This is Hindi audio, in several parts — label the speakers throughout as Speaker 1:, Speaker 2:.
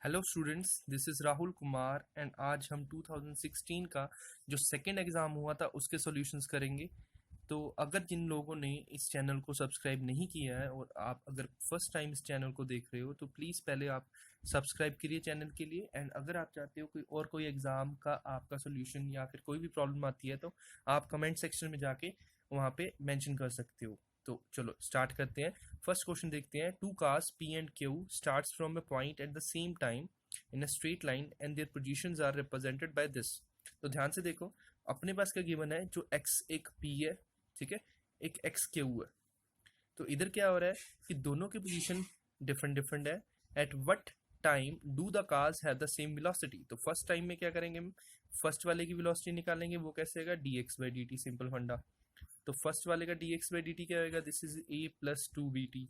Speaker 1: Hello students, this is Rahul Kumar and आज हम 2016 का जो सेकेंड एग्ज़ाम हुआ था उसके सॉल्यूशंस करेंगे। तो अगर जिन लोगों ने इस चैनल को सब्सक्राइब नहीं किया है और आप अगर फर्स्ट टाइम इस चैनल को देख रहे हो तो प्लीज़ पहले आप सब्सक्राइब करिए चैनल के लिए। एंड अगर आप चाहते हो कोई एग्ज़ाम का आपका सॉल्यूशन या फिर कोई भी प्रॉब्लम आती है तो आप कमेंट सेक्शन में जाके वहाँ पे मेंशन कर सकते हो। तो चलो स्टार्ट करते हैं। फर्स्ट क्वेश्चन देखते हैं। Two cars P and Q starts from a point at the same time in a straight line and their positions are represented by this. तो ध्यान से देखो, अपने पास क्या गिवन है, जो x एक p है, ठीक है, एक x क्यू है। तो इधर क्या हो रहा है कि दोनों की पोजीशन डिफरेंट डिफरेंट है। At what time do the cars have the same velocity. तो फर्स्ट टाइम में क्या करेंगे हम, फर्स्ट वाले की वेलोसिटी निकालेंगे, वो कैसे होगा, dx by dt, सिंपल फंडा। तो फर्स्ट वाले का dx by dt क्या होगा, this is a plus 2bt।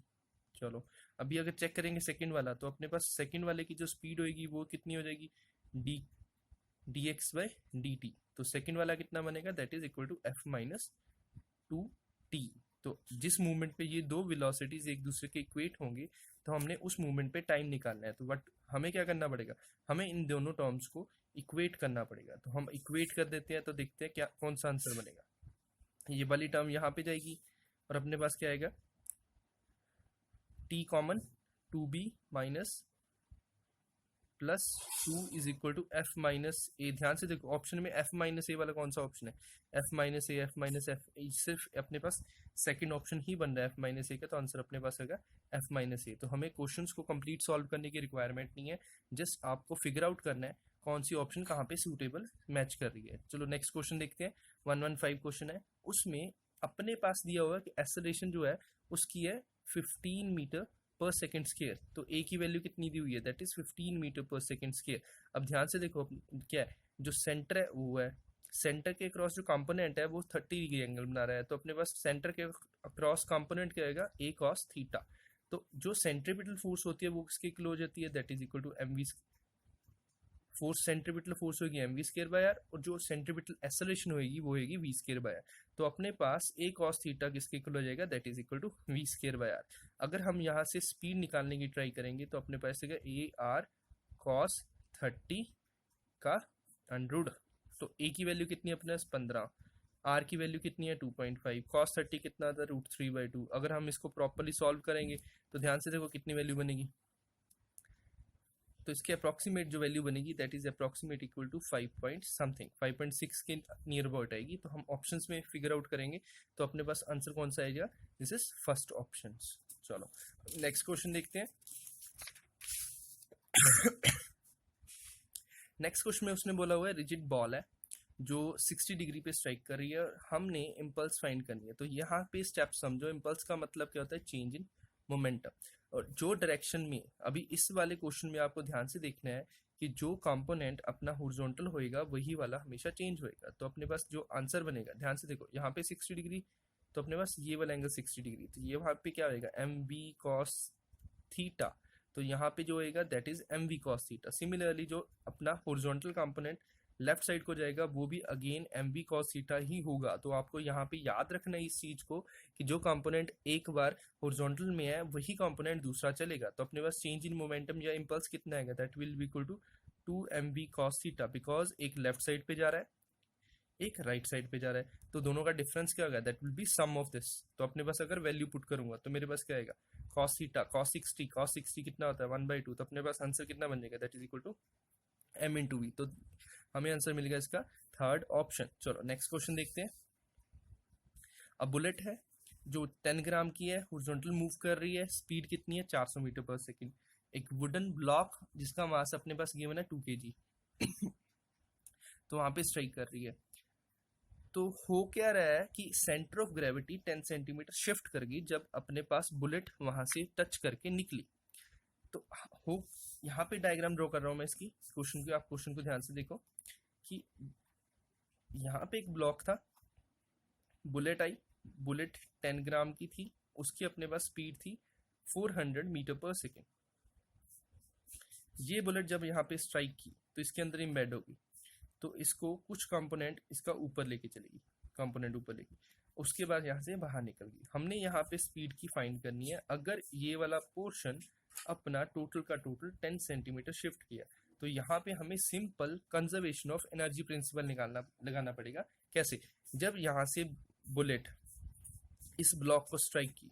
Speaker 1: चलो अभी अगर चेक करेंगे सेकंड वाला, तो अपने पास सेकंड वाले की जो स्पीड होगी वो कितनी हो जाएगी, d dx by dt। तो सेकंड वाला कितना बनेगा, that is equal to f minus 2t। तो जिस मूवमेंट पे ये दो वेलोसिटीज एक दूसरे के इक्वेट होंगे तो हमने उस मूवमेंट पे टाइम निकालना है। तो बट हमें क्या करना पड़ेगा, हमें इन दोनों टर्म्स को इक्वेट करना पड़ेगा। तो हम इक्वेट कर देते हैं, तो देखते हैं क्या कौन सा आंसर बनेगा। ये वाली टर्म यहाँ पे जाएगी और अपने पास क्या आएगा, t common 2b minus plus 2 is equal to F minus A. ध्यान से देखो, ऑप्शन में एफ माइनस ए वाला कौन सा ऑप्शन है, एफ माइनस ए, एफ माइनस एफ। सिर्फ अपने पास सेकंड ऑप्शन ही बन रहा है एफ माइनस ए का, तो आंसर अपने पास होगा एफ माइनस ए। तो हमें क्वेश्चंस को कंप्लीट सॉल्व करने की रिक्वायरमेंट नहीं है, जस्ट आपको फिगर आउट करना है कौन सी ऑप्शन कहाँ पे सूटेबल मैच कर रही है। चलो नेक्स्ट क्वेश्चन देखते हैं। 115 क्वेश्चन है, उसमें अपने पास दिया हुआ कि एक्सेलरेशन जो है उसकी है 15 मीटर पर सेकेंड स्क्वायर। तो ए की वैल्यू कितनी दी हुई है, that is 15 metre per second square. अब ध्यान से देखो क्या है, जो सेंटर है वो है, सेंटर के अक्रॉस जो कंपोनेंट है वो 30 डिग्री एंगल बना रहा है। तो अपने पास सेंटर के अक्रॉस कंपोनेंट क्या आएगा, ए कॉस थीटा। तो जो सेंट्रीपिटल फोर्स होती है वो किसके इक्वल हो जाती है, that is equal to m v force. Centripetal force होगी m v square by r, और जो सेंट्रीपिटल एक्सेलरेशन होगी वो होगी वी स्क्वायर बाय आर। तो अपने पास ए कॉस थीटा किसके इक्वल हो जाएगा, that is equal to V square by R. अगर हम यहाँ से स्पीड निकालने की ट्राई करेंगे तो अपने पास आएगा ए आर कॉस 30 का अंडरूड। तो ए की वैल्यू कितनी है अपने पास 15, आर की वैल्यू कितनी है 2.5, कॉस 30 कितना था √3/2। अगर हम इसको प्रॉपरली सॉल्व करेंगे तो ध्यान से देखो कितनी वैल्यू बनेगी, तो इसकी अप्रॉक्सीमेट जो वैल्यू बनेगी that is approximate equal to 5 point something, 5.6 के नियर अबाउट आएगी। तो हम ऑप्शंस में फिगर आउट करेंगे तो अपने पास आंसर कौन सा आएगा, दिस इज फर्स्ट ऑप्शन। चलो नेक्स्ट क्वेश्चन देखते हैं। नेक्स्ट क्वेश्चन में उसने बोला हुआ है रिजिड बॉल है जो 60 डिग्री पे स्ट्राइक कर रही है और हमने इम्पल्स फाइंड करनी है। तो यहाँ पे स्टेप समझो, इम्पल्स का मतलब क्या होता है, चेंज इन मोमेंटम। और जो डायरेक्शन में अभी इस वाले क्वेश्चन में आपको ध्यान से देखना है कि जो कंपोनेंट अपना हॉरिजॉन्टल होएगा वही वाला हमेशा चेंज होएगा। तो अपने पास जो आंसर बनेगा, ध्यान से देखो यहाँ पे 60 डिग्री, तो अपने पास ये वाला एंगल 60 डिग्री, तो ये वहाँ पे क्या होएगा, एम बी कॉस थीटा। तो यहाँ पे जो होएगा that is M we cos theta. Similarly जो अपना हॉरिजॉन्टल कंपोनेंट लेफ्ट साइड को जाएगा वो भी again m we cos theta ही होगा। तो आपको यहाँ पे याद रखना है इस चीज को कि जो कंपोनेंट एक बार हॉरिजॉन्टल में है वही कंपोनेंट दूसरा चलेगा। तो अपने पास चेंज इन मोमेंटम या इंपल्स कितना आएगा, that will be equal to 2mv cos theta, because एक लेफ्ट साइड पे जा रहा है एक राइट साइड पे जा रहा है। तो दोनों का डिफरेंस क्या होगा, that will be sum of this. तो अपने पास अगर वैल्यू पुट करूंगा तो मेरे पास क्या आएगा, cos थीटा cos 60 कितना होता है 1/2। तो अपने पास आंसर कितना बन जाएगा, that is equal to m into V. तो हमें आंसर मिलेगा इसका थर्ड ऑप्शन। चलो नेक्स्ट क्वेश्चन देखते हैं। अब बुलेट है जो 10 ग्राम की है, हॉरिजॉन्टल मूव कर रही है, स्पीड कितनी है 400 मीटर पर सेकंड। एक वुडन ब्लॉक जिसका मास अपने पास गिवन है 2 kg तो वहां पे स्ट्राइक कर रही है। तो हो क्या रहा है कि centre of gravity 10 centimetre shift कर गई जब अपने पास बुलेट वहां से टच करके निकली। तो हो यहाँ पे डायग्राम ड्रॉ कर रहा हूं मैं इसकी क्वेश्चन की, आप क्वेश्चन को ध्यान से देखो कि यहाँ पे एक ब्लॉक था, बुलेट आई, बुलेट 10 ग्राम की थी, उसकी अपने पास स्पीड थी 400 मीटर पर सेकेंड। ये बुलेट जब यहाँ पे स्ट्राइक की तो इसके अंदर इम्बेड होगी, तो इसको कुछ कंपोनेंट इसका ऊपर लेके चलेगी, कंपोनेंट ऊपर लेके, उसके बाद यहाँ से बाहर निकल गई। हमने यहाँ पे स्पीड की फाइंड करनी है। अगर ये वाला पोर्शन अपना टोटल का टोटल 10 सेंटीमीटर शिफ्ट किया। तो यहाँ पे हमें simple conservation of energy principal लगाना पड़ेगा। कैसे? जब यहाँ से बुलेट इस ब्लॉक को स्ट्राइक की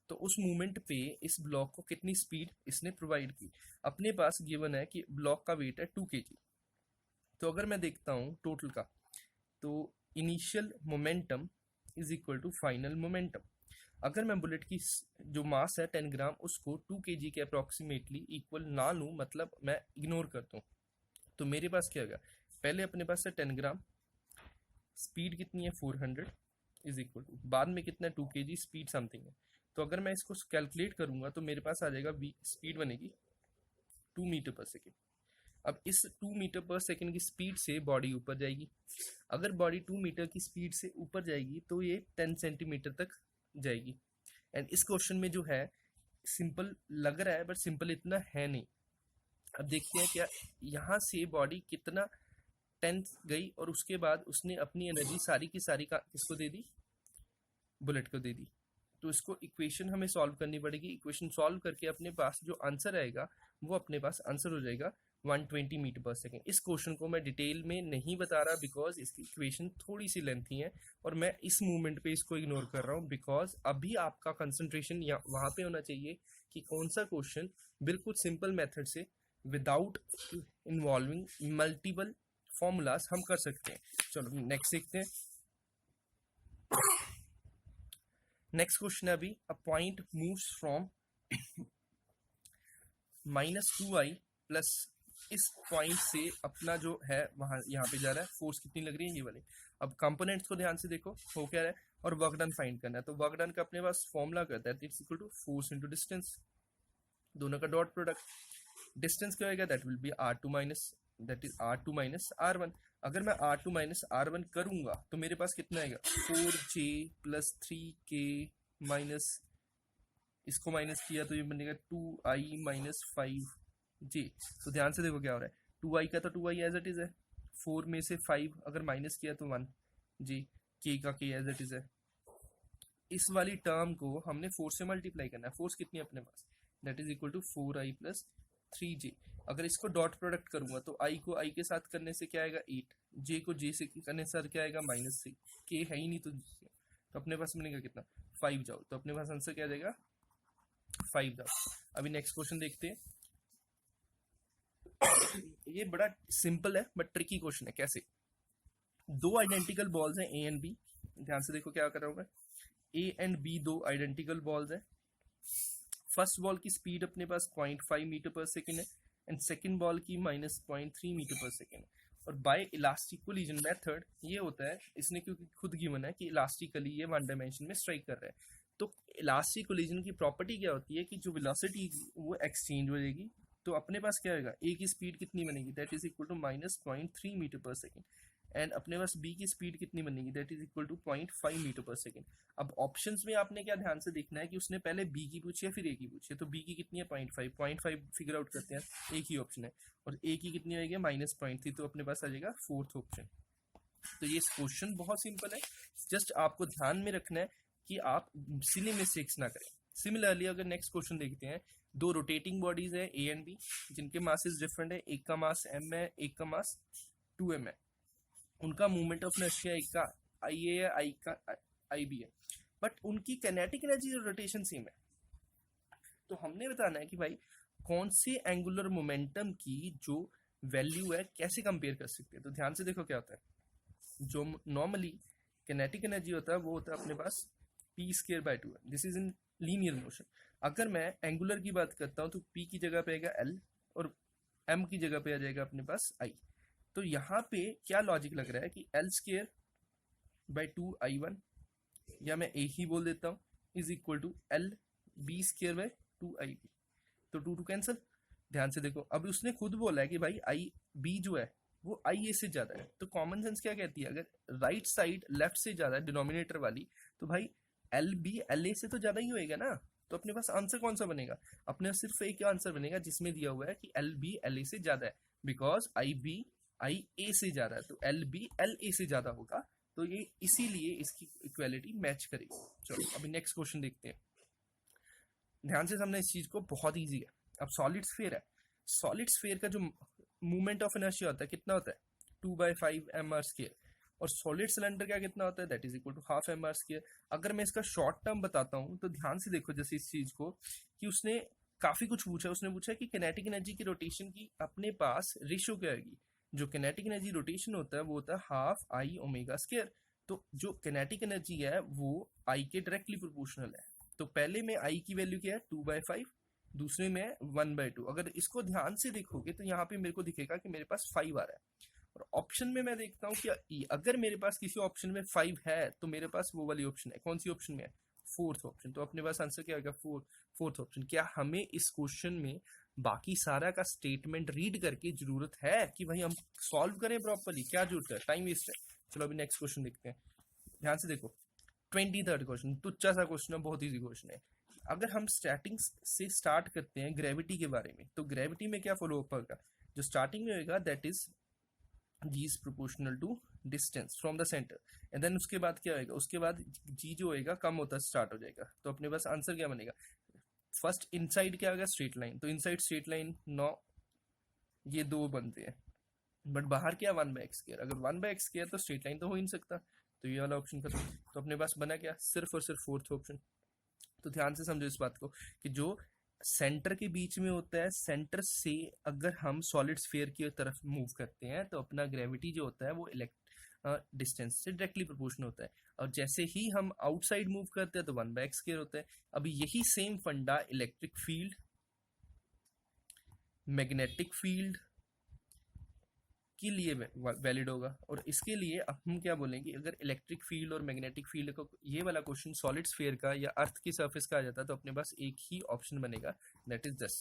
Speaker 1: तो उस मूवमेंट पे इस ब्लॉक को कितनी स्पीड इसने प्रोवाइड की। अपने पास गिवन है कि ब्लॉक का वेट है 2 kg। तो अगर मैं देखता हूँ टोटल का, तो initial momentum is equal to final momentum. अगर मैं बुलेट की जो मास है 10 ग्राम उसको 2 kg के अप्रोक्सीमेटली इक्वल ना लूँ, मतलब मैं इग्नोर करता हूँ, तो मेरे पास क्या होगा? पहले अपने पास है 10 ग्राम, स्पीड कितनी है 400 इज इक्वल टू, बाद में कितना 2 kg, स्पीड समथिंग है। तो अगर मैं इसको कैलकुलेट करूंगा तो मेरे पास आ जाएगा स्पीड बनेगी 2 मीटर पर सेकेंड। अब इस 2 मीटर पर सेकेंड की स्पीड से बॉडी ऊपर जाएगी। अगर बॉडी 2 मीटर की स्पीड से ऊपर जाएगी तो ये 10 सेंटीमीटर तक जाएगी। एंड इस क्वेश्चन में जो है सिंपल लग रहा है बट सिंपल इतना है नहीं। अब देखते हैं क्या यहाँ से बॉडी कितना 10 गई और उसके बाद उसने अपनी एनर्जी सारी की सारी का किसको दे दी? बुलेट को दे दी। तो इसको इक्वेशन हमें सॉल्व करनी पड़ेगी। इक्वेशन सॉल्व करके अपने पास जो आंसर आएगा वो अपने पास आंसर हो जाएगा 120 मीटर पर सेकेंड। इस क्वेश्चन को मैं डिटेल में नहीं बता रहा बिकॉज इसकी इक्वेशन थोड़ी सी लेंथी है और मैं इस मूवमेंट पे इसको इग्नोर कर रहा हूँ बिकॉज अभी आपका कंसंट्रेशन वहां पे होना चाहिए कि कौन सा क्वेश्चन बिल्कुल सिंपल मेथड से विदाउट इन्वॉल्विंग मल्टीपल फॉर्मूलाज हम कर सकते हैं। चलो नेक्स्ट देखते हैं। नेक्स्ट क्वेश्चन है अभी, a point moves from -2i plus इस पॉइंट से अपना जो है वहां यहाँ पे जा रहा है, फोर्स कितनी लग रही है ये वाली। अब कंपोनेंट्स को ध्यान से देखो हो क्या रहा है और वर्क डन फाइंड करना है। तो वर्क डन का अपने पास फॉर्मूला करता है it's equal to force into distance, दोनों का डॉट प्रोडक्ट। डिस्टेंस क्या होगा? That will be r2 minus that is r2 minus r1। अगर मैं r2 माइनस r1 करूंगा तो मेरे पास कितना आएगा? 4j प्लस 3k माइनस इसको माइनस किया तो ये बनेगा 2i माइनस 5j। तो ध्यान से देखो क्या हो रहा है, 2i का तो 2i एज इट इज है, 4 में से 5 अगर माइनस किया तो 1j, k का k एज इट इज है। इस वाली टर्म को हमने 4 से मल्टीप्लाई करना है। फोर्स कितनी है अपने पास? That is equal to 4i plus 3j। अगर इसको डॉट प्रोडक्ट करूंगा तो i को i के साथ करने से क्या आएगा 8, j को j से करने से क्या आएगा -6, k है ही नहीं तो अपने पास बनेगा कितना 5 जाओ। तो अपने पास आंसर क्या आ जाएगा 5 जाओ। अभी नेक्स्ट क्वेश्चन देखते हैं। ये बड़ा सिंपल है बट ट्रिकी क्वेश्चन है। कैसे? दो आइडेंटिकल बॉल्स हैं ए एंड बी, ध्यान से देखो क्या कर रहा हूं मैं। ए एंड बी दो आइडेंटिकल बॉल्स हैं। फर्स्ट बॉल की स्पीड अपने पास 0.5 मीटर पर सेकेंड है एंड सेकेंड बॉल की -0.3 मीटर पर सेकेंड है। और बाय इलास्टिक कोलिजन मेथड ये होता है, इसने क्योंकि खुद गिवन है कि इलास्टिकली ये 1 डायमेंशन में स्ट्राइक कर रहा है। तो इलास्टिक कोलिजन की प्रॉपर्टी क्या होती है कि जो वेलोसिटी वो एक्सचेंज हो जाएगी। तो अपने पास क्या होगा, ए की स्पीड कितनी बनेगी? That is equal to -0.3 metre per second and अपने पास बी की स्पीड कितनी बनेगी? That is equal to 0.5 metre per second. अब ऑप्शंस में आपने क्या ध्यान से देखना है कि उसने पहले बी की पूछी है फिर ए की पूछी है। तो बी की कितनी है 0.5 फिगर आउट करते हैं, एक ही ऑप्शन है। और ए की कितनी आएगी -0.3, तो अपने पास आ जाएगा फोर्थ ऑप्शन। तो ये क्वेश्चन बहुत सिंपल है, जस्ट आपको ध्यान में रखना है कि आप सिली मिस्टेक्स ना करें। सिमिलरली अगर नेक्स्ट क्वेश्चन देखते हैं, दो रोटेटिंग बॉडीज है ए एंड बी जिनके मासेस डिफरेंट है, एक का मास m है एक का मास 2m है। उनका मूवमेंट ऑफ इनर्शिया एक का आई ए है आई का आई बी है, बट उनकी काइनेटिक एनर्जी और रोटेशन सेम है। तो हमने बताना है कि भाई कौन से एंगुलर मोमेंटम की जो वैल्यू है कैसे कंपेयर कर सकते हैं। तो ध्यान से देखो क्या होता है, जो नॉर्मली काइनेटिक एनर्जी होता है वो होता है अपने पास p²/2 है। This is in linear motion. अगर मैं एंगुलर की बात करता हूँ तो p की जगह पे आएगा l और m की जगह पे आ जाएगा अपने पास i। तो यहाँ पे क्या लॉजिक लग रहा है कि l²/2i1 या मैं a ही बोल देता हूँ इज इक्वल टू lb²/2ib। तो 2 कैंसिल। ध्यान से देखो, अब उसने खुद बोला है कि भाई आई बी जो है वो आई ए से ज्यादा है। तो कॉमन सेंस क्या कहती है, अगर राइट साइड लेफ्ट से ज्यादा है डिनोमिनेटर वाली, तो भाई एल बी एल ए से तो ज्यादा ही होएगा ना। तो अपने पास आंसर कौन सा बनेगा? अपने पास सिर्फ एक आंसर बनेगा जिसमें दिया हुआ है कि एल बी एल ए से ज्यादा है, बिकॉज आई बी आई ए से ज्यादा है तो एल बी एल ए से ज्यादा होगा। तो ये इसीलिए इसकी इक्वालिटी मैच करेगी। चलो अभी नेक्स्ट क्वेश्चन देखते हैं। ध्यान से समझना इस चीज को, बहुत ईजी है। अब सॉलिड स्फीयर है, सॉलिड स्फीयर का जो मूवमेंट ऑफ इनर्शिया होता है कितना होता है, 2/5 mr²। और सॉलिड सिलेंडर का कितना होता है, that is equal to half mr²। अगर मैं इसका शॉर्ट टर्म बताता हूँ तो ध्यान से देखो जैसे इस चीज को, कि उसने काफी कुछ पूछा। उसने पूछा कि किनेटिक एनर्जी की रोटेशन की अपने पास रेशियो क्या आएगी। जो किनेटिक एनर्जी रोटेशन होता है वो होता है हाफ आई ओमेगा स्क्वायर। तो जो किनेटिक एनर्जी है वो आई के डायरेक्टली प्रोपोर्शनल है। तो पहले में आई की वैल्यू क्या है, 2/5, दूसरे में 1/2। अगर इसको ध्यान से देखोगे तो यहाँ पे मेरे को दिखेगा कि मेरे पास 5 आ रहा है। और ऑप्शन में मैं देखता हूँ कि अगर मेरे पास किसी ऑप्शन में 5 है तो मेरे पास वो वाली ऑप्शन है। कौन सी ऑप्शन में है, फोर्थ ऑप्शन। तो अपने पास आंसर क्या होगा, फोर्थ ऑप्शन। क्या हमें इस क्वेश्चन में बाकी सारा का स्टेटमेंट रीड करके जरूरत है कि भाई हम सॉल्व करें प्रॉपर्ली, क्या जरूरत है, टाइम वेस्ट है। चलो अभी नेक्स्ट क्वेश्चन देखते हैं। ध्यान से देखो, 23rd क्वेश्चन, तुच्चा सा क्वेश्चन है, बहुत इजी क्वेश्चन है। अगर हम स्टार्टिंग से स्टार्ट करते हैं ग्रेविटी के बारे में, तो ग्रेविटी में क्या फॉलो अप होगा, जो स्टार्टिंग में होगा that is g is proportional to distance from the centre. And then उसके बाद क्या होएगा, उसके बाद g जो होएगा कम होता स्टार्ट हो जाएगा। तो अपने पास आंसर क्या बनेगा, फर्स्ट इनसाइड क्या होगा, स्ट्रेट लाइन। तो इनसाइड स्ट्रेट लाइन 9, ये 2 बनते हैं, बट बाहर क्या 1/x²। अगर 1/x² तो स्ट्रेट लाइन तो हो ही नहीं सकता। तो ये वाला ऑप्शन खत्म। तो अपने पास बना क्या, सिर्फ और सिर्फ फोर्थ ऑप्शन। तो ध्यान से समझो इस बात को कि जो सेंटर के बीच में होता है, सेंटर से अगर हम सॉलिड स्फीयर की तरफ मूव करते हैं तो अपना ग्रेविटी जो होता है वो डिस्टेंस से डायरेक्टली प्रोपोर्शनल होता है। और जैसे ही हम आउटसाइड मूव करते हैं तो 1/x² होता है। अभी यही सेम फंडा इलेक्ट्रिक फील्ड, मैग्नेटिक फील्ड के लिए वैलिड होगा। और इसके लिए अब हम क्या बोलेंगे, अगर इलेक्ट्रिक फील्ड और मैग्नेटिक फील्ड को ये वाला क्वेश्चन सॉलिड स्फीयर का या अर्थ की सरफेस का आ जाता है तो अपने पास एक ही ऑप्शन बनेगा, दैट इज 10।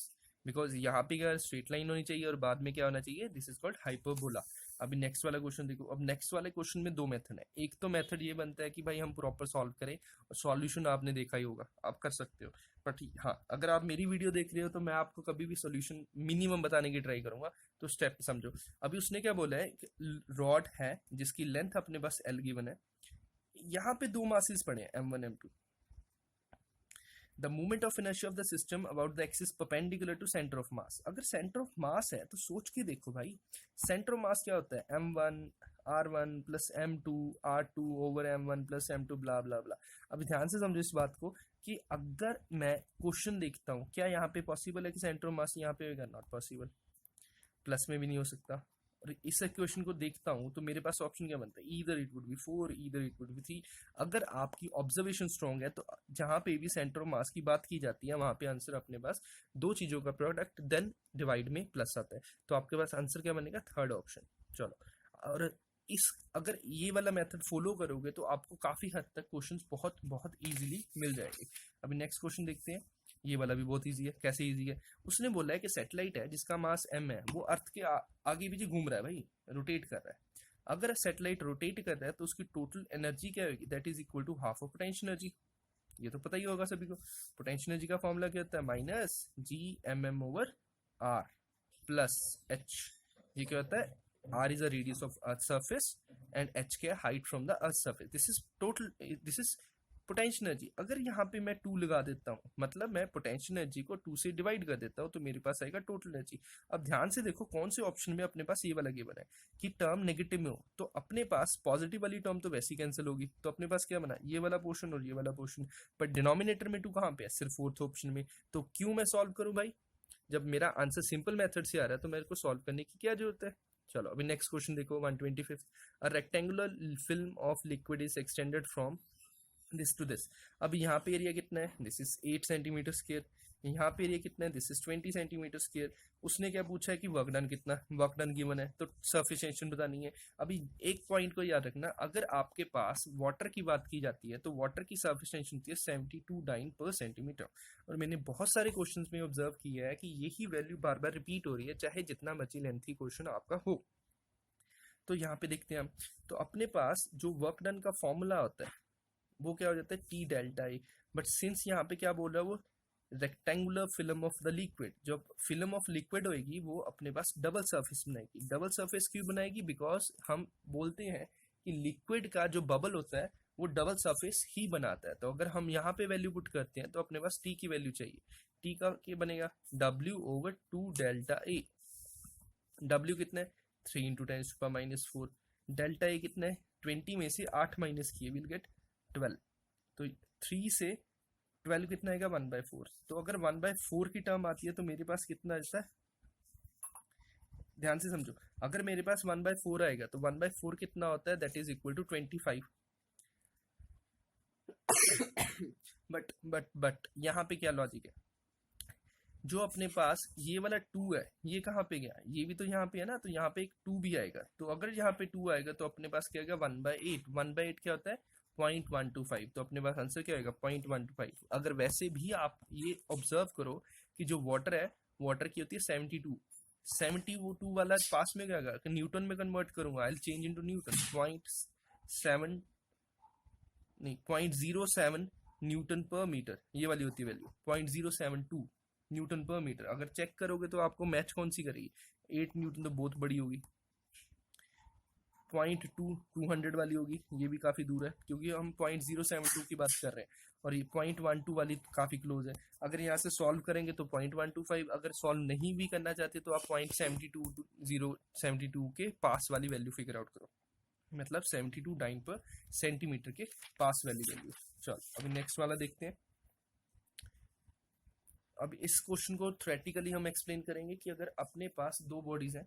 Speaker 1: बिकॉज यहाँ पे क्या स्ट्रेट लाइन होनी चाहिए और बाद में क्या होना चाहिए, दिस इज कॉल्ड हाइपरबोला। अभी नेक्स्ट वाला क्वेश्चन देखो। अब नेक्स्ट वाले क्वेश्चन में 2 मेथड है। एक तो मेथड ये बनता है कि भाई हम प्रॉपर सॉल्व करें, और सॉल्यूशन आपने देखा ही होगा, आप कर सकते हो। बट हाँ, अगर आप मेरी वीडियो देख रहे हो तो मैं आपको कभी भी सोल्यूशन मिनिमम बताने की ट्राई करूंगा। तो स्टेप समझो। अभी उसने क्या बोला है, रॉड है जिसकी लेंथ अपने पास L गिवन है। यहाँ पे 2 मासेस पड़े हैं, M1 M2। The movement of inertia of the system about the axis perpendicular to centre of mass. अगर सेंटर ऑफ मास है तो सोच के देखो भाई, सेंटर ऑफ मास क्या होता है, M1 R1 plus M2 R2 over M1 plus M2 ब्ला ब्ला ब्ला। अभी ध्यान से समझो इस बात को कि अगर मैं क्वेश्चन देखता हूँ, क्या यहाँ पे पॉसिबल है कि सेंटर ऑफ मास यहाँ पे होगा, नॉट पॉसिबल। प्लस में भी नहीं हो सकता। और इस इक्वेशन को देखता हूँ तो मेरे पास ऑप्शन क्या बनता है, either it would be 4, either it would be 3। अगर आपकी ऑब्जर्वेशन स्ट्रॉन्ग है तो जहां पे भी सेंटर ऑफ मास की बात की जाती है वहां पे आंसर अपने पास 2 चीजों का प्रोडक्ट देन डिवाइड में प्लस आता है। तो आपके पास आंसर क्या बनेगा, थर्ड ऑप्शन। चलो, और इस अगर ये वाला मेथड फॉलो करोगे तो आपको काफी हद तक क्वेश्चंस बहुत बहुत इजीली मिल जाएंगे। अभी नेक्स्ट क्वेश्चन देखते हैं। ये वाला भी बहुत इजी है। कैसे इजी है, उसने बोला है कि सैटेलाइट है जिसका मास m है, वो अर्थ के आगे पीछे घूम रहा है भाई, रोटेट कर रहा है। अगर सैटेलाइट रोटेट कर रहा है तो उसकी टोटल एनर्जी क्या होगी, that is equal to half of potential energy. ये तो पता ही होगा सभी को। पोटेंशियल एनर्जी का फॉर्मूला क्या होता है, -G/m/r प्लस h। ये क्या होता है, r is the radius of earth surface and h क्या है, height from the earth surface। this is potential energy. अगर यहाँ पे मैं 2 लगा देता हूँ, मतलब मैं पोटेंशियल एनर्जी को 2 से डिवाइड कर देता हूँ, तो मेरे पास आएगा टोटल एनर्जी। अब ध्यान से देखो कौन से ऑप्शन में अपने पास ये वाला गिवन है कि टर्म नेगेटिव में हो, तो अपने पास पॉजिटिव वाली टर्म तो वैसे ही कैंसिल होगी। तो अपने पास क्या बना, ये वाला पोर्शन और ये वाला पोर्शन। बट डिनोमिनेटर में 2 कहाँ पे है, सिर्फ फोर्थ ऑप्शन में। तो क्यों मैं सॉल्व करूँ भाई, जब मेरा आंसर सिंपल मेथड से आ रहा है तो मेरे को सॉल्व करने की क्या जरूरत है। चलो अभी नेक्स्ट क्वेश्चन देखो, 125। A rectangular film of liquid is extended from this to this. अब यहाँ पे एरिया कितना है, दिस इज 8 सेंटीमीटर स्क्वायर। यहाँ पे एरिया कितना है, दिस इज 20 सेंटीमीटर स्क्वायर। उसने क्या पूछा है कि वर्क डन कितना, वर्क डन गिवन है तो सरफेस टेंशन बतानी है। अभी एक पॉइंट को याद रखना, अगर आपके पास वाटर की बात की जाती है तो वाटर की सरफेस टेंशन होती है 72 डाइन पर सेंटीमीटर। और मैंने बहुत सारे क्वेश्चंस में ऑब्जर्व किया है कि यही वैल्यू बार बार रिपीट हो रही है, चाहे जितना मर्जी लेंथी क्वेश्चन आपका हो। तो यहाँ पे देखते हैं हम, तो अपने पास जो वर्क डन का फॉर्मूला होता है वो क्या हो जाता है, T delta I. But since यहाँ पे क्या बोल रहा है वो, rectangular film of the liquid, जब फिल्म ऑफ लिक्विड होगी वो अपने पास डबल सरफेस बनाएगी। डबल सरफेस क्यों बनाएगी, बिकॉज हम बोलते हैं कि लिक्विड का जो बबल होता है वो डबल सरफेस ही बनाता है। तो अगर हम यहाँ पे वैल्यू पुट करते हैं तो अपने पास टी की वैल्यू चाहिए। टी का क्या बनेगा, W/2 डेल्टा ए। W कितना है, 3 × 10⁻⁴। डेल्टा ए कितना है, 20 में से 8 माइनस किए विल गेट 12। तो 3 से 12 कितना आएगा, 1/4। तो अगर 1/4 की टर्म आती है तो मेरे पास कितना आता है, ध्यान से समझो, अगर मेरे पास 1/4 आएगा तो 1/4 कितना होता है, that is equal to 25। But यहाँ पे क्या लॉजिक है, जो अपने पास ये वाला 2 है ये कहाँ पे गया, ये भी तो यहाँ पे है ना, तो यहाँ पे एक 2 भी आएगा। तो अगर यहाँ पे 2 आएगा तो अपने पास क्या आएगा, 1/8। 1/8 क्या होता है, 0.125। तो अपने पास आंसर क्या आएगा, 0.125। अगर वैसे भी आप ये ऑब्जर्व करो कि जो वाटर है, वाटर की होती है 72 वाला पास में क्या आएगा, न्यूटन में कन्वर्ट करूंगा, I will change into Newton. 0.7 नहीं 0.07 न्यूटन पर मीटर, ये वाली होती है वैल्यू, 0.072 न्यूटन पर मीटर। अगर चेक करोगे तो आपको मैच कौन सी करेगी, 8 न्यूटन तो बहुत बड़ी होगी, 200 वाली होगी, ये भी काफी दूर है क्योंकि हम 0.072 की बात कर रहे हैं, और ये 0.12 वाली काफी क्लोज है। अगर यहाँ से सॉल्व करेंगे तो 0.125, अगर सॉल्व नहीं भी करना चाहते तो आप 0.72 के पास वाली वैल्यू फिगर आउट करो, मतलब 72 डाइन पर सेंटीमीटर के पास वाली वैल्यू। चलो अभी नेक्स्ट वाला देखते हैं। अब इस क्वेश्चन को थ्योरेटिकली हम एक्सप्लेन करेंगे कि अगर अपने पास दो बॉडीज हैं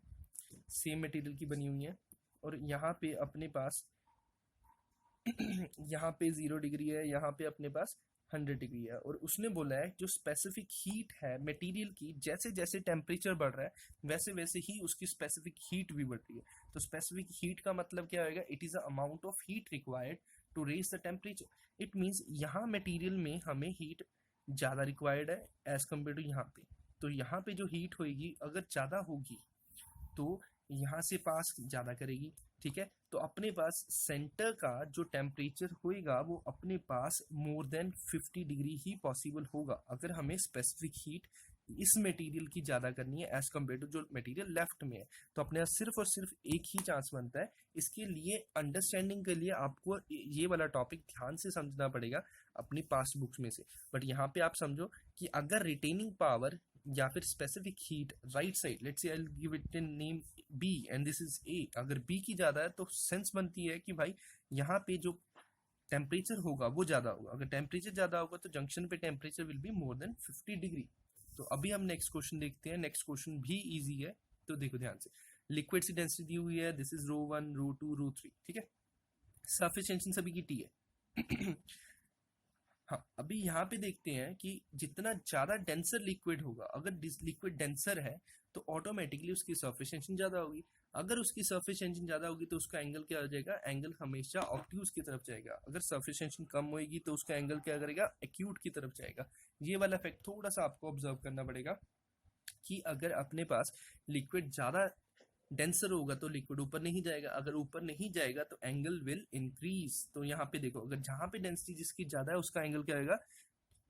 Speaker 1: सेम मटेरियल की बनी हुई हैं, और यहाँ पे अपने पास यहाँ पे 0 डिग्री है, यहाँ पे अपने पास 100 डिग्री है, और उसने बोला है जो स्पेसिफिक हीट है मटेरियल की, जैसे जैसे टेम्परेचर बढ़ रहा है वैसे वैसे ही उसकी स्पेसिफिक हीट भी बढ़ रही है। तो स्पेसिफिक हीट का मतलब क्या होगा, it is the amount of heat required to raise the temperature. It means यहाँ मटेरियल में हमें हीट ज़्यादा रिक्वायर्ड है एज कम्पेयर टू यहाँ पे। तो यहाँ पे जो हीट होगी अगर ज़्यादा होगी तो यहाँ से पास ज़्यादा करेगी, ठीक है। तो अपने पास सेंटर का जो टेम्परेचर होएगा वो अपने पास मोर देन 50 डिग्री ही पॉसिबल होगा अगर हमें स्पेसिफिक हीट इस मटेरियल की ज़्यादा करनी है एज कम्पेयर टू जो मटेरियल लेफ्ट में है। तो अपने पास सिर्फ और सिर्फ एक ही चांस बनता है। इसके लिए अंडरस्टैंडिंग के लिए आपको ये वाला टॉपिक ध्यान से समझना पड़ेगा अपनी पास्ट बुक्स में से। बट यहाँ पे आप समझो कि अगर रिटेनिंग पावर या फिर specific heat right side, let's say I will give it in name B and this is A, अगर बी की ज़्यादा है तो सेंस बनती है कि भाई यहाँ पे जो टेम्परेचर होगा वो ज़्यादा होगा। अगर टेम्परेचर ज़्यादा होगा तो जंक्शन पे temperature will be more than 50 degree. तो अभी हम नेक्स्ट क्वेश्चन देखते हैं। नेक्स्ट क्वेश्चन भी इजी है, तो देखो ध्यान से। लिक्विड की डेंसिटी दी हुई है, दिस इज ρ1 ρ2 ρ3, ठीक है। सरफेस टेंशन सभी की T है। हाँ, अभी यहाँ पे देखते हैं कि जितना ज्यादा डेंसर लिक्विड होगा, अगर लिक्विड डेंसर है तो ऑटोमेटिकली उसकी सरफेस टेंशन ज्यादा होगी। अगर उसकी सरफेस टेंशन ज्यादा होगी तो उसका एंगल क्या हो जाएगा, एंगल हमेशा ऑब्ट्यूज की तरफ जाएगा। अगर सरफेस टेंशन कम होगी तो उसका एंगल क्या करेगा, एक्यूट की तरफ जाएगा। ये वाला इफेक्ट थोड़ा सा आपको ऑब्जर्व करना पड़ेगा कि अगर अपने पास लिक्विड ज्यादा डेंसर होगा तो लिक्विड ऊपर नहीं जाएगा, अगर ऊपर नहीं जाएगा तो एंगल विल इंक्रीज। तो यहाँ पे देखो, अगर जहां पे डेंसिटी जिसकी ज्यादा है उसका एंगल क्या होगा,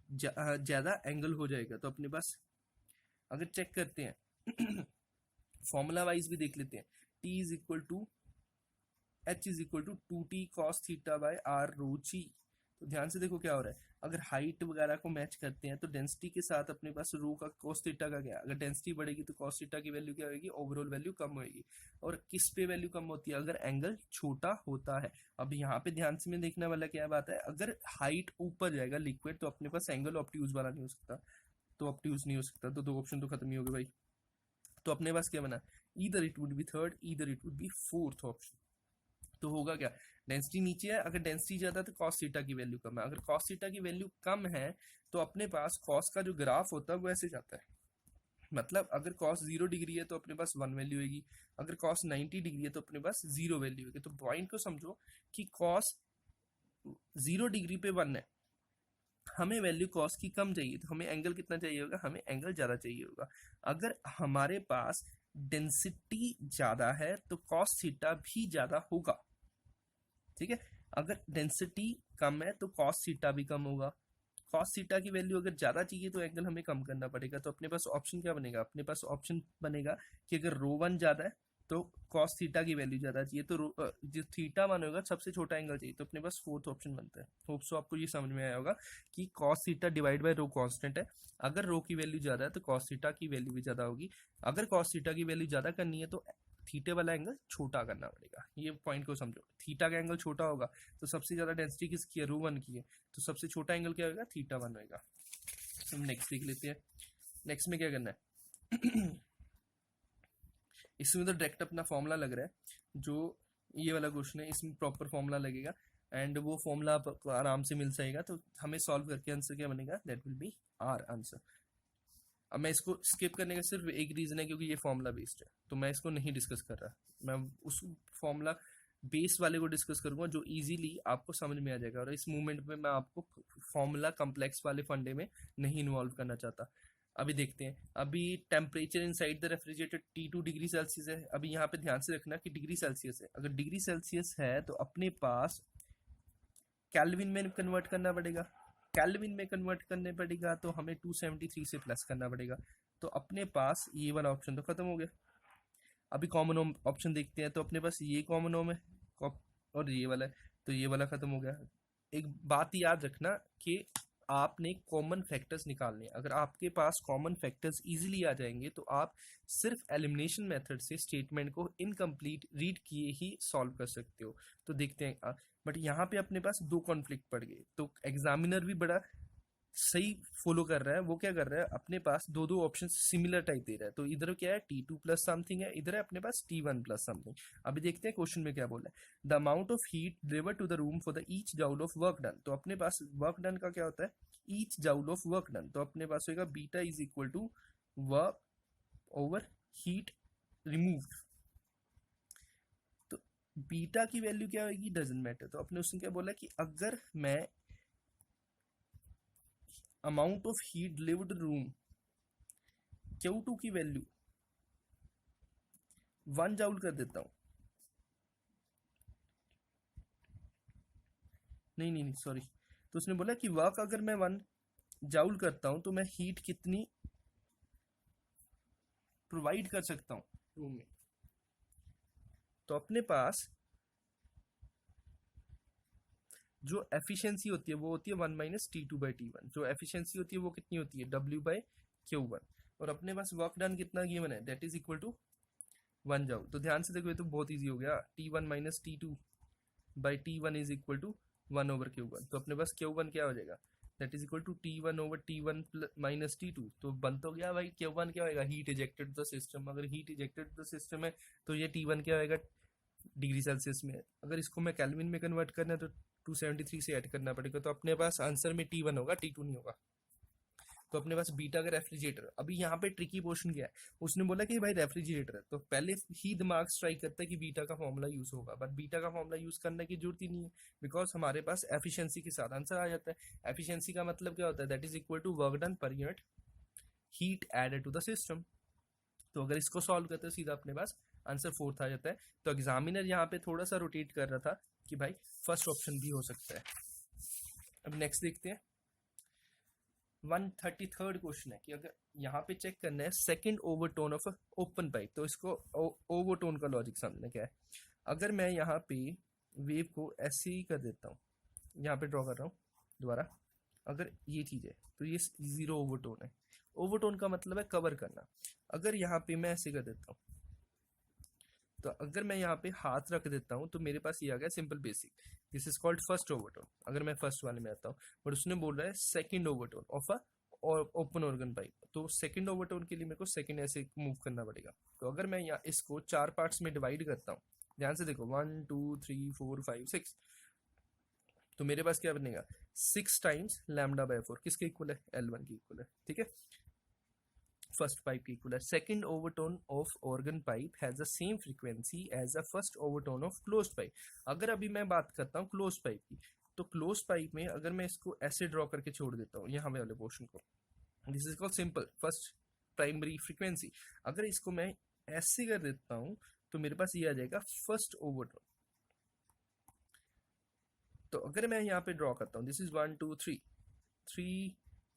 Speaker 1: ज्यादा एंगल हो जाएगा। तो अपने पास अगर चेक करते हैं फॉर्मूला वाइज भी देख लेते हैं, T is equal to H is equal to 2T cos theta by R rho g. तो ध्यान से देखो क्या हो रहा है, अगर हाइट वगैरह को मैच करते हैं तो डेंसिटी के साथ अपने पास रो का cos थीटा का क्या, अगर डेंसिटी बढ़ेगी तो cos थीटा की वैल्यू क्या होगी, ओवरऑल वैल्यू कम होगी। और किस पे वैल्यू कम होती है, अगर एंगल छोटा होता है। अब यहाँ पे ध्यान से में देखने वाला क्या बात है, अगर हाइट ऊपर जाएगा लिक्विड तो अपने पास एंगल ऑब्ट्यूज वाला नहीं हो सकता, तो ऑब्ट्यूज नहीं हो सकता, तो दो ऑप्शन तो खत्म ही हो गए भाई। तो अपने पास क्या बना, either it would be third either it would be fourth option. तो होगा क्या, डेंसिटी नीचे है, अगर डेंसिटी ज्यादा है तो cos थीटा की वैल्यू कम है। अगर cos थीटा की वैल्यू कम है तो अपने पास cos का जो ग्राफ होता है वो ऐसे जाता है, मतलब अगर cos 0 डिग्री है तो अपने पास 1 वैल्यू होगी, अगर cos 90 डिग्री है तो अपने पास 0 वैल्यू होगी। तो पॉइंट को समझो कि cos 0 डिग्री पे 1 है, हमें वैल्यू cos की कम चाहिए तो हमें एंगल कितना चाहिए होगा, हमें एंगल ज्यादा चाहिए होगा। अगर हमारे पास डेंसिटी ज्यादा है तो cos थीटा भी ज्यादा होगा, ठीक है। अगर डेंसिटी कम है तो cos थीटा भी कम होगा। cos थीटा की वैल्यू अगर ज्यादा चाहिए तो एंगल हमें कम करना पड़ेगा। तो अपने पास ऑप्शन क्या बनेगा, अपने पास ऑप्शन बनेगा कि अगर ρ1 ज्यादा है तो कॉस थीटा की वैल्यू ज़्यादा चाहिए, तो जो थीटा मान होगा सबसे छोटा एंगल चाहिए, तो अपने पास फोर्थ ऑप्शन बनता है। होप सो आपको ये समझ में आया होगा कि cos theta divide by rho constant है, अगर रो की वैल्यू ज़्यादा है तो कॉस थीटा की वैल्यू भी ज़्यादा होगी। अगर कॉस थीटा की वैल्यू ज़्यादा करनी है तो थीटे वाला एंगल छोटा करना पड़ेगा। ये पॉइंट को समझो, थीटा का एंगल छोटा होगा तो सबसे ज़्यादा डेंसिटी किसकी है, रो वन की है, तो सबसे छोटा एंगल क्या होगा, थीटा वन होगा। हम नेक्स्ट देख लेते हैं। नेक्स्ट में क्या करना है इसमें तो डायरेक्ट अपना फॉर्मूला लग रहा है, जो ये वाला क्वेश्चन है इसमें प्रॉपर फॉर्मूला लगेगा एंड वो फॉर्मूला आपको आराम से मिल जाएगा, तो हमें सॉल्व करके आंसर क्या बनेगा, that will be our answer. अब मैं इसको स्किप करने का सिर्फ एक रीजन है, क्योंकि ये फॉर्मूला बेस्ड है तो मैं इसको नहीं डिस्कस कर रहा, मैं उस फॉर्मूला बेस वाले को डिस्कस करूंगा जो इजीली आपको समझ में आ जाएगा, और इस मूवमेंट में मैं आपको फॉर्मूला कम्प्लेक्स वाले फंडे में नहीं इन्वॉल्व करना चाहता। अभी देखते हैं, अभी temperature inside the refrigerator T2 degree Celsius है। अभी यहाँ पे ध्यान से रखना कि डिग्री सेल्सियस है, अगर डिग्री सेल्सियस है तो अपने पास केल्विन में कन्वर्ट करना पड़ेगा, केल्विन में कन्वर्ट करने पड़ेगा तो हमें 273 से प्लस करना पड़ेगा, तो अपने पास ये वाला ऑप्शन तो खत्म हो गया। अभी कॉमन ऑप्शन देखते हैं, तो अपने पास ये कॉमन ओम है और ये वाला है, तो ये वाला खत्म हो गया। एक बात याद रखना कि आपने कॉमन फैक्टर्स निकालने हैं, अगर आपके पास कॉमन फैक्टर्स इजीली आ जाएंगे तो आप सिर्फ एलिमिनेशन मेथड से स्टेटमेंट को इनकम्प्लीट रीड किए ही सॉल्व कर सकते हो। तो देखते हैं, बट यहाँ पे अपने पास दो कॉन्फ्लिक्ट पड़ गए, तो एग्जामिनर भी बड़ा सही फॉलो कर रहा है, वो क्या कर रहा है, अपने पास दो दो ऑप्शन सिमिलर टाइप दे रहा है, तो इधर क्या है T2 प्लस समथिंग है, इधर है अपने पास T1 प्लस समथिंग। अभी देखते हैं क्वेश्चन में क्या बोला है, the amount of heat delivered to the room for the each joule of work done. तो अपने पास वर्क डन का क्या होता है, each joule of work done, तो अपने पास होगा beta is equal to work over heat removed. तो बीटा की वैल्यू क्या होगी, डजंट मैटर, तो अपने उसने क्या बोला कि अगर मैं amount of heat delivered room Q2 की वैल्यू 1 जाउल कर देता हूं, नहीं सॉरी, तो उसने बोला कि वर्क अगर मैं 1 जाउल करता हूं तो मैं हीट कितनी प्रोवाइड कर सकता हूं रूम में। तो अपने पास जो एफिशिएंसी होती है वो होती है 1 माइनस T2/T1, जो एफिशिएंसी होती है वो कितनी होती है, W/Q1, और अपने पास वर्क डन कितना गिवन है, that is equal to 1 joule. तो ध्यान से देखो, ये तो बहुत इजी हो गया, T1 minus T2/T1 is equal to 1/Q1, तो अपने पास Q1 क्या हो जाएगा, that is equal to T1/T1 minus T2, तो बन तो गया भाई, Q1 क्या होगा, हीट इजेक्टेड द सिस्टम, अगर हीट इजेक्टेड द सिस्टम है तो ये T1 क्या होगा, डिग्री सेल्सियस में। अगर इसको मैं केल्विन में कन्वर्ट करना है तो 273 से ऐड करना पड़ेगा, तो अपने पास आंसर में T1 होगा, T2 नहीं होगा। तो अपने पास बीटा का रेफ्रिजरेटर, अभी यहाँ पे ट्रिकी पोर्शन क्या है, उसने बोला कि भाई रेफ्रिजरेटर है, तो पहले ही दिमाग स्ट्राइक करता है कि बीटा का फॉर्मूला यूज होगा, बट बीटा का फॉर्मूला यूज करने की जरूरत ही नहीं है, बिकॉज हमारे पास एफिशिएंसी के साथ आंसर आ जाता है। एफिशिएंसी का मतलब क्या होता है, that is equal to work done per unit heat added to the system. तो अगर इसको सॉल्व करते हैं सीधा अपने पास आंसर फोर्थ आ जाता है। तो एग्जामिनर यहाँ पे थोड़ा सा रोटेट कर रहा था कि भाई फर्स्ट ऑप्शन भी हो सकता है। अब नेक्स्ट देखते हैं, 133rd क्वेश्चन है कि अगर यहाँ पे चेक करना है second overtone of open pipe, तो इसको ओवरटोन का लॉजिक समझना क्या है। अगर मैं यहाँ पे वेव को ऐसे ही कर देता हूँ, यहाँ पे ड्रॉ कर रहा हूँ दोबारा, अगर ये चीज है तो ये जीरो ओवरटोन है। ओवरटोन का मतलब है कवर करना। अगर यहाँ पे मैं ऐसे कर देता हूँ, तो अगर मैं यहाँ पे हाथ रख देता हूँ तो मेरे पास ये आ गया simple basic, this is called first overtone. अगर मैं फर्स्ट वाले में आता हूँ, बट उसने बोल रहा है second overtone of a open organ pipe, तो सेकंड ओवरटोन के लिए मेरे को सेकंड ऐसे मूव करना पड़ेगा। तो अगर मैं यहाँ इसको 4 पार्ट्स में डिवाइड करता हूँ, ध्यान से देखो 1 2 3 4 5 6, तो मेरे पास क्या बनेगा 6 टाइम्स λ/4, किसके इक्वल है, L1 के इक्वल है, ठीक है, फर्स्ट पाइप की इक्वल है। Second overtone of organ pipe has the same frequency as the first overtone of closed pipe. अगर अभी मैं बात करता हूँ क्लोज्ड पाइप की, तो क्लोज्ड पाइप में अगर मैं इसको ऐसे ड्रॉ करके छोड़ देता हूँ यहाँ वाले पोर्शन को, this is called simple first primary frequency. अगर इसको मैं ऐसे कर देता हूँ तो मेरे पास ये आ जाएगा फर्स्ट ओवरटोन। तो अगर मैं यहाँ पे ड्रॉ करता हूँ, this is 1 2 3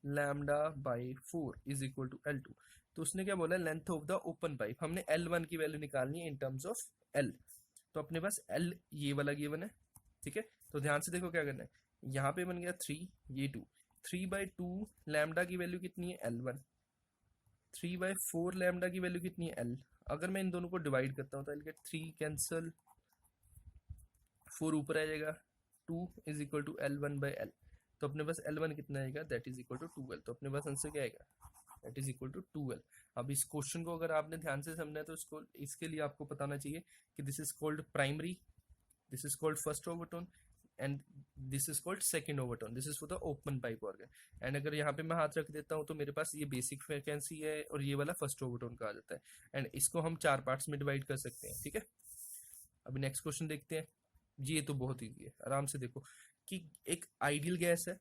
Speaker 1: lambda by 4 is equal to L2। तो उसने क्या बोला, length of the open pipe, हमने L1 की वैल्यू निकालनी है इन टर्म्स ऑफ L। तो अपने पास L ये वाला गिवन है, ठीक है। तो ध्यान से देखो क्या करना है, यहाँ पे बन गया 3, ये 2, 3/2 लैम्डा की वैल्यू कितनी है L1, 3/4 लैम्डा की वैल्यू कितनी है L। अगर मैं इन दोनों को डिवाइड करता हूँ तो I'll get 3 कैंसल, 4 ऊपर आ जाएगा, 2 इज इक्वल टू L1/L। तो अपने पास L1 कितना आएगा, that is equal to 2L। तो अपने पास आंसर क्या आएगा, that is equal to 2L। अब इस क्वेश्चन को अगर आपने ध्यान से समझना है तो इसको, इसके लिए आपको बताना चाहिए कि this is called primary, this is called first overtone and this is called second overtone, this is for the open pipe organ. And अगर यहाँ पे मैं हाथ रख देता हूँ तो मेरे पास ये बेसिक फ्रीक्वेंसी है और ये वाला फर्स्ट ओवरटोन कहा जाता है। एंड इसको हम 4 पार्ट्स में डिवाइड कर सकते हैं, ठीक है। अभी नेक्स्ट क्वेश्चन देखते हैं। ये तो बहुत ईजी है, आराम से देखो कि एक आइडियल गैस है,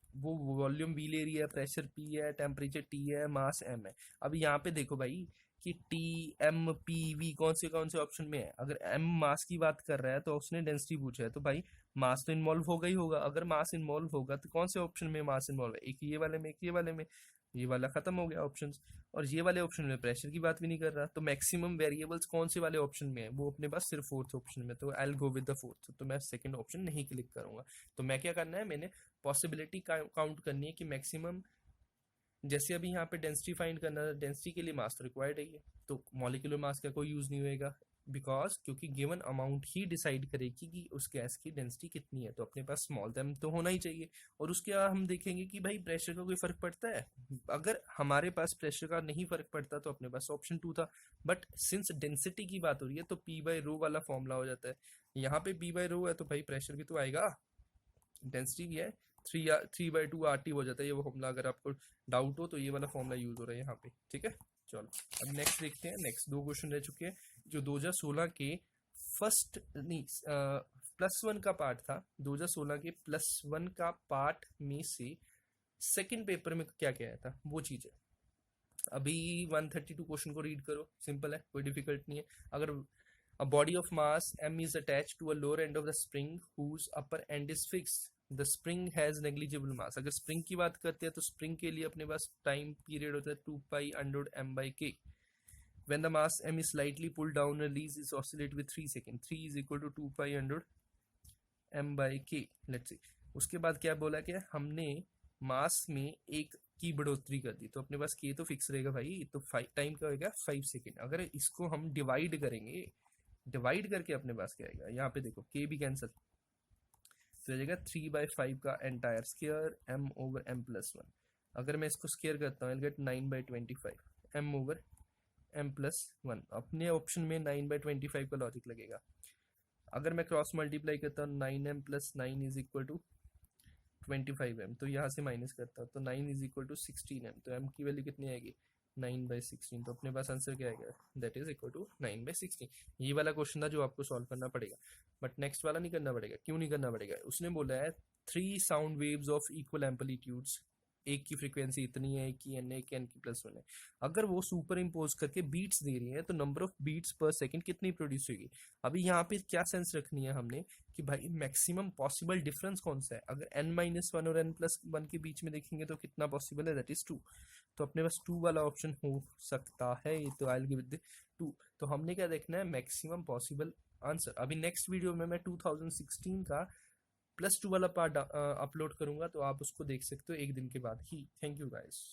Speaker 1: वो वॉल्यूम V ले रही है, प्रेशर P है, टेम्परेचर T है, मास M है। अब यहाँ पे देखो भाई कि T, M, P, V कौन से ऑप्शन में है। अगर M मास की बात कर रहा है तो उसने डेंसिटी पूछा है, तो भाई मास तो इन्वॉल्व होगा ही होगा। अगर मास इन्वॉल्व होगा तो कौन से ऑप्शन में मास इन्वॉल्व है, एक ये वाले में, एक ये वाले में, ये वाला खत्म हो गया ऑप्शंस। और ये वाले ऑप्शन में प्रेशर की बात भी नहीं कर रहा, तो मैक्सिमम वेरिएबल्स कौन से वाले ऑप्शन में है, वो अपने पास सिर्फ फोर्थ ऑप्शन में। तो I will go with the fourth, तो मैं सेकंड ऑप्शन नहीं क्लिक करूंगा। तो मैं क्या करना है, मैंने पॉसिबिलिटी काउंट करनी है कि मैक्सिमम, जैसे अभी यहाँ पे डेंसिटी फाइंड करना है, डेंसिटी के लिए मास तो रिक्वायर्ड है, तो मॉलिक्यूलर मास का कोई यूज नहीं होएगा, बिकॉज क्योंकि गिवन अमाउंट ही डिसाइड करेगी कि उस गैस की डेंसिटी कितनी है। तो अपने पास स्मॉल m तो होना ही चाहिए। और उसके बाद हम देखेंगे कि भाई प्रेशर का कोई फर्क पड़ता है। अगर हमारे पास प्रेशर का नहीं फर्क पड़ता तो अपने पास ऑप्शन 2 था, बट सिंस डेंसिटी की बात हो रही है तो P/ρ वाला फॉर्मूला हो जाता है। यहाँ पे P/ρ है तो भाई प्रेशर भी तो आएगा, डेंसिटी भी है, 3/2 RT हो जाता है ये फॉर्मूला। अगर आपको डाउट हो तो ये वाला फॉर्मूला यूज हो रहा है यहाँ पे, ठीक है। चलो अब नेक्स्ट देखते हैं। नेक्स्ट 2 क्वेश्चन रह चुके हैं जो 2016 के फर्स्ट नहीं +1 का पार्ट था। 2016 के +1 का पार्ट में से सेकंड पेपर में क्या क्या आया था वो चीज है। अभी 132 क्वेश्चन को रीड करो, सिंपल है, कोई डिफिकल्ट नहीं है। अगर a body of mass m is attached to a lower end of the spring whose upper end is fixed, the spring has negligible mass। अगर spring की बात करते हैं तो spring के लिए अपने पास टाइम पीरियड होता है 2π√m/k। when the mass m is slightly pulled down, release is oscillate with 3 seconds, 3 is equal to 2π√m/k। Let's see उसके बाद क्या बोला कि हमने मास में एक की बढ़ोतरी कर दी, तो अपने पास k तो फिक्स रहेगा भाई, तो टाइम का होगा 5 सेकेंड। अगर इसको हम डिवाइड करेंगे, डिवाइड करके अपने पास क्या आएगा, यहाँ पे देखो k भी कैंसिल, तो जाएगा 3/5 का एंटायर स्क्वायर m/m+1। अगर मैं इसको स्क्वायर करता हूँ गेट 9/25 m/m+1। अपने ऑप्शन में 9/25 का लॉजिक लगेगा। अगर मैं क्रॉस मल्टीप्लाई करता हूँ 9m+9 is equal to 25m, तो यहाँ से माइनस करता हूँ तो 9 इज इक्वल टू 16m, तो m की वैल्यू कितनी आएगी 9/16। तो अपने पास आंसर क्या आएगा, दैट इज इक्वल टू 9/16। ये वाला क्वेश्चन था जो आपको सॉल्व करना पड़ेगा, बट नेक्स्ट वाला नहीं करना पड़ेगा। क्यों नहीं करना पड़ेगा, उसने बोला है 3 sound waves of equal amplitudes, एक की फ्रीक्वेंसी इतनी है, एक की n है, एक n की +1 है। अगर वो सुपर इम्पोज करके बीट्स दे रही है तो नंबर ऑफ बीट्स पर सेकंड कितनी प्रोड्यूस होगी। अभी यहाँ पे क्या सेंस रखनी है हमने कि भाई मैक्सिमम पॉसिबल डिफरेंस कौन सा है। अगर n-1 और n+1 के बीच में देखेंगे तो कितना पॉसिबल है, दैट इज 2। तो अपने पास 2 वाला ऑप्शन हो सकता है, तो आई विल गिव इट 2। तो हमने क्या देखना है, मैक्सिमम पॉसिबल आंसर। अभी नेक्स्ट वीडियो में मैं 2016 का +2 वाला पार्ट अपलोड करूंगा, तो आप उसको देख सकते हो एक दिन के बाद ही। Thank you guys.